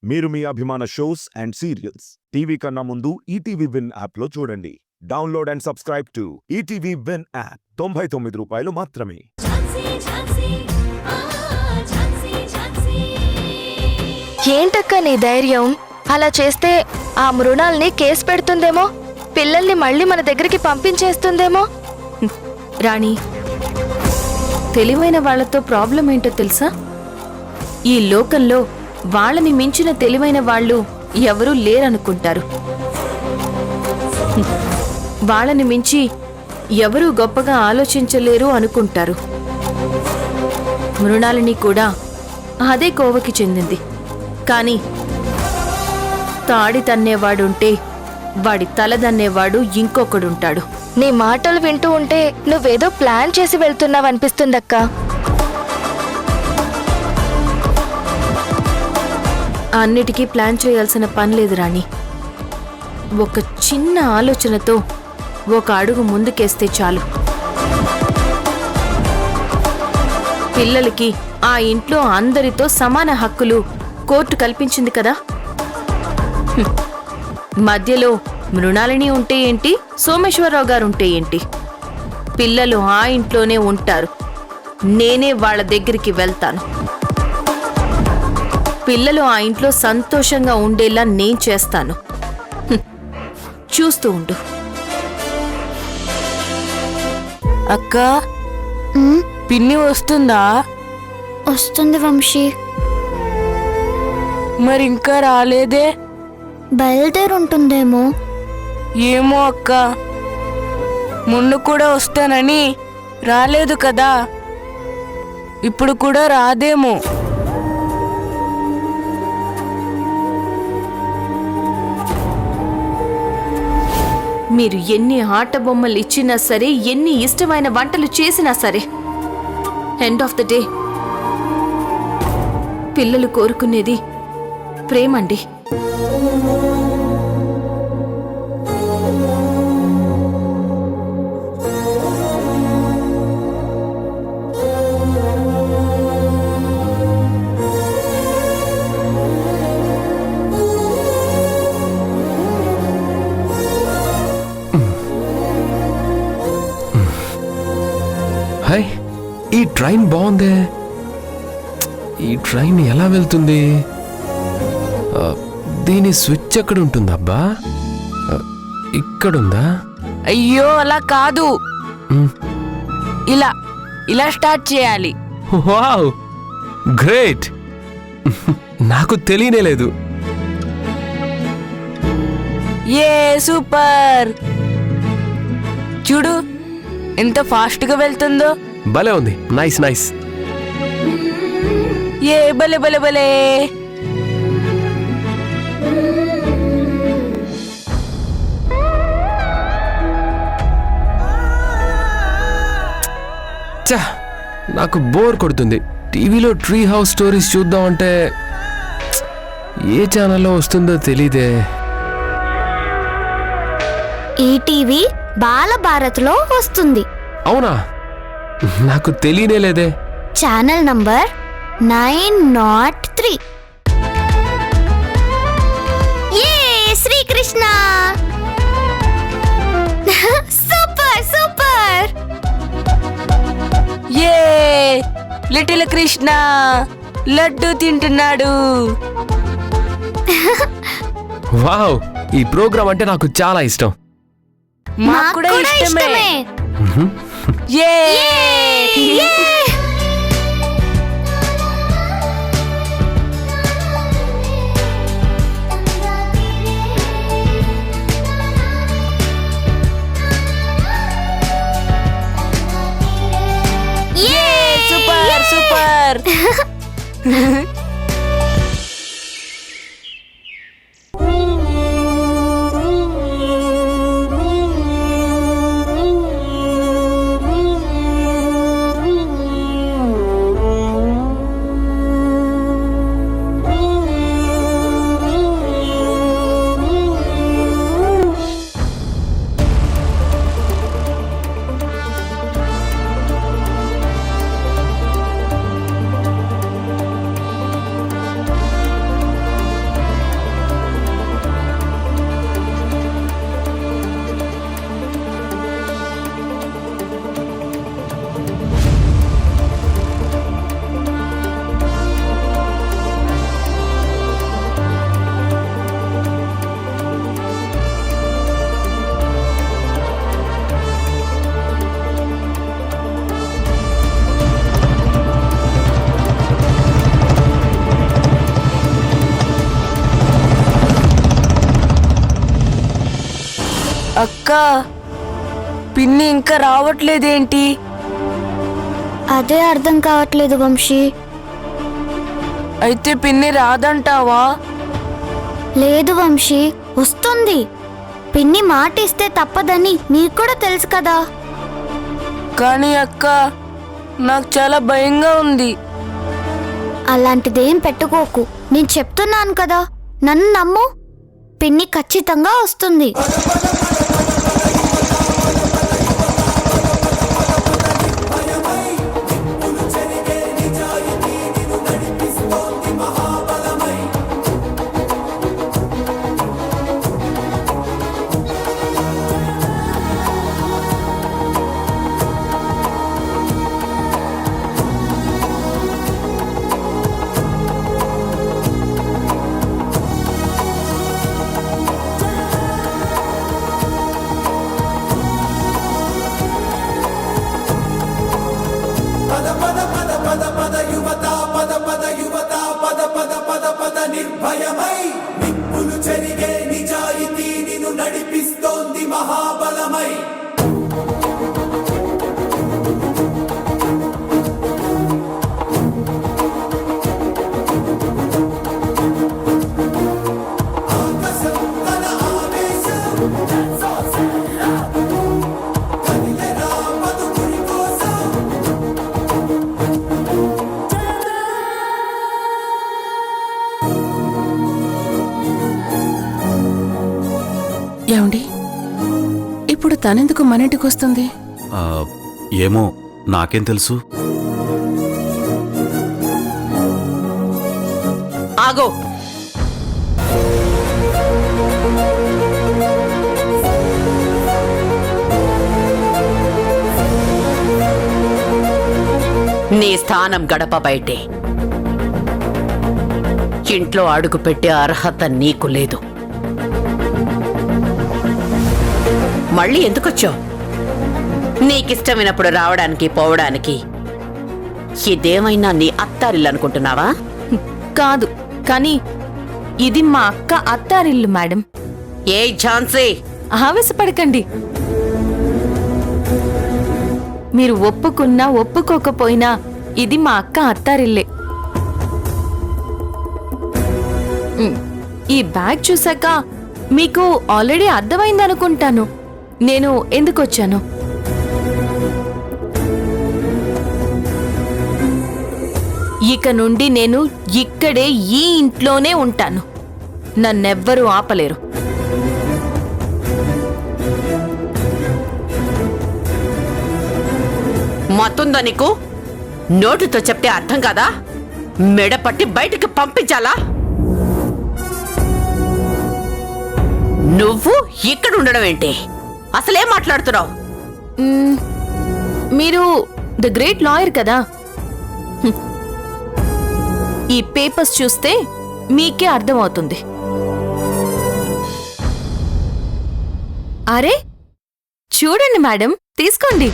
మీరు మీ అభిమాన shows and serials TV కన్నా ముందు ఈటీవీ విన్ యాప్లో చూడండి. Download and subscribe to ETV win app. 99 రూపాయలు మాత్రమే. ఏంటక్క నీ ధైర్యం? అలా చేస్తే ఆ మృణాల్ని కేసు పెడుతుందేమో, పిల్లల్ని మళ్ళీ మన దగ్గరికి పంపించేస్తుందేమో. రాణి, తెలివైన వాళ్లతో ప్రాబ్లం ఏంటో తెలుసా? ఈ లోకంలో వాళ్ళని మించిన తెలివైన వాళ్ళు ఎవరూ లేరనుకుంటారు. వాళ్ళని మించి ఎవరూ గొప్పగా ఆలోచించలేరు అనుకుంటారు. మృణాలిని కూడా అదే కోవకి చెందింది. కానీ తాడి తన్నేవాడుంటే వాడి తలదన్నేవాడు ఇంకొకడుంటాడు. నీ మాటలు వింటూ ఉంటే నువ్వేదో ప్లాన్ చేసి వెళ్తున్నావనిపిస్తుందక్క. అన్నిటికీ ప్లాన్ చేయాల్సిన పని లేదు రాణి. ఒక చిన్న ఆలోచనతో ఒక అడుగు ముందుకేస్తే చాలు. పిల్లలకి ఆ ఇంట్లో అందరితో సమాన హక్కులు కోర్టు కల్పించింది కదా. మధ్యలో మృణాలిని ఉంటే ఏంటి, సోమేశ్వరరావు గారు ఉంటే ఏంటి? పిల్లలు ఆ ఇంట్లోనే ఉంటారు. నేనే వాళ్ళ దగ్గరికి వెళ్తాను. పిల్లలు ఆ ఇంట్లో సంతోషంగా ఉండేలా నేను చేస్తాను. చూస్తూ ఉండు. అక్క, పిన్ని వస్తుందా? వస్తుంది వంశీ. మరి ఇంకా రాలేదే? బయలుదేరుంటుందేమో. ఏమో అక్క, మొన్న కూడా వస్తానని రాలేదు కదా, ఇప్పుడు కూడా రాదేమో. మీరు ఎన్ని ఆట బొమ్మలు ఇచ్చినా సరే, ఎన్ని ఇష్టమైన వంటలు చేసినా సరే, ఎండ్ ఆఫ్ ద డే పిల్లలు కోరుకునేది ప్రేమండి. హాయ్, ఈ ట్రైన్ బాగుందే. ఈ ట్రైన్ ఎలా వెళ్తుంది? దీని స్విచ్ ఎక్కడ ఉంటుందబ్బా? ఇక్కడుందా? అయ్యో, అలా కాదు, ఇలా ఇలా స్టార్ట్ చేయాలి. Wow, great. నాకు తెలియనే లేదు. ఏ సూపర్! చూడు ఎంత ఫాస్ట్ గా వెళ్తుందో. భలే ఉంది. Nice nice. ఏ భలే భలే భలే. చా, నాకు బోర్ కొడుతుంది. టీవీలో ట్రీ హౌస్ స్టోరీస్ చూద్దామంటే ఏ ఛానల్లో వస్తుందో తెలీదే. ఈటీవీ బాలభారత్లో వస్తుంది. అవునా? నాకు తెలియనే లేదే. Channel number 903. ఏ శ్రీకృష్ణ! Super super! ఏ లిటిల్ కృష్ణ లడ్డు తింటున్నాడు. వావ్, ఈ ప్రోగ్రామ్ అంటే నాకు చాలా ఇష్టం. మాకు కూడా ఇష్టమే. ఏ సూపర్ సూపర్. అక్క పిన్ని ఇంకా రావట్లేదేంటి? అదే అర్థం కావట్లేదు వంశీ. అయితే పిన్ని రాదంటావా? లేదు వంశీ, వస్తుంది. పిన్ని మాట ఇస్తే తప్పదని నీకు కూడా తెలుసు కదా. కానీ అక్క నాకు చాలా భయంగా ఉంది. అలాంటిదేం పెట్టుకోకు, నేను చెప్తున్నాను కదా, నన్ను నమ్ము. పిన్ని ఖచ్చితంగా వస్తుంది. నిర్భయమై నిప్పులు చెరిగే నిజాయితీ నిన్ను నడిపిస్తోంది మహాబలమై. ఆకాశం తన ఆవేశం కదిలేరా మధుగురి కోసం. ఏమండి, ఇప్పుడు తనెందుకు మన ఇంటికి వస్తుంది? ఏమో నాకేం తెలుసు. ఆగో, నీ స్థానం గడప బయటే. ఇంట్లో అడుగు పెట్టే అర్హత నీకు లేదు. మళ్ళీ ఎందుకొచ్చావు? నీకిష్టమైనప్పుడు రావడానికి పోవడానికి ఇదేమైనా నీ అత్తారిల్లు అనుకుంటున్నావా? కాదు, కానీ ఇది మా అక్క అత్తారిల్లు మేడం. ఏ ఝాన్సీ, ఆవేశపడకండి. మీరు ఒప్పుకున్నా ఒప్పుకోకపోయినా ఇది మా అక్క అత్తారిల్లే. ఈ బ్యాగ్ చూసాక మీకు ఆల్రెడీ అర్థమైందనుకుంటాను నేను ఎందుకు వచ్చాను. ఇక నుండి నేను ఇక్కడే ఈ ఇంట్లోనే ఉంటాను. నన్నెవ్వరూ ఆపలేరు. మతుందా నీకు? నోటితో చెప్తే అర్థం కాదా? మెడపట్టి బయటికి పంపించాలా? నువ్వు ఇక్కడ ఉండడం ఏంటి? అసలేం మాట్లాడుతున్నావు? మీరు ద గ్రేట్ లాయర్ కదా. ఈ పేపర్స్ చూస్తే మీకే అర్థమవుతుంది. అరే చూడండి మేడం, తీసుకోండి.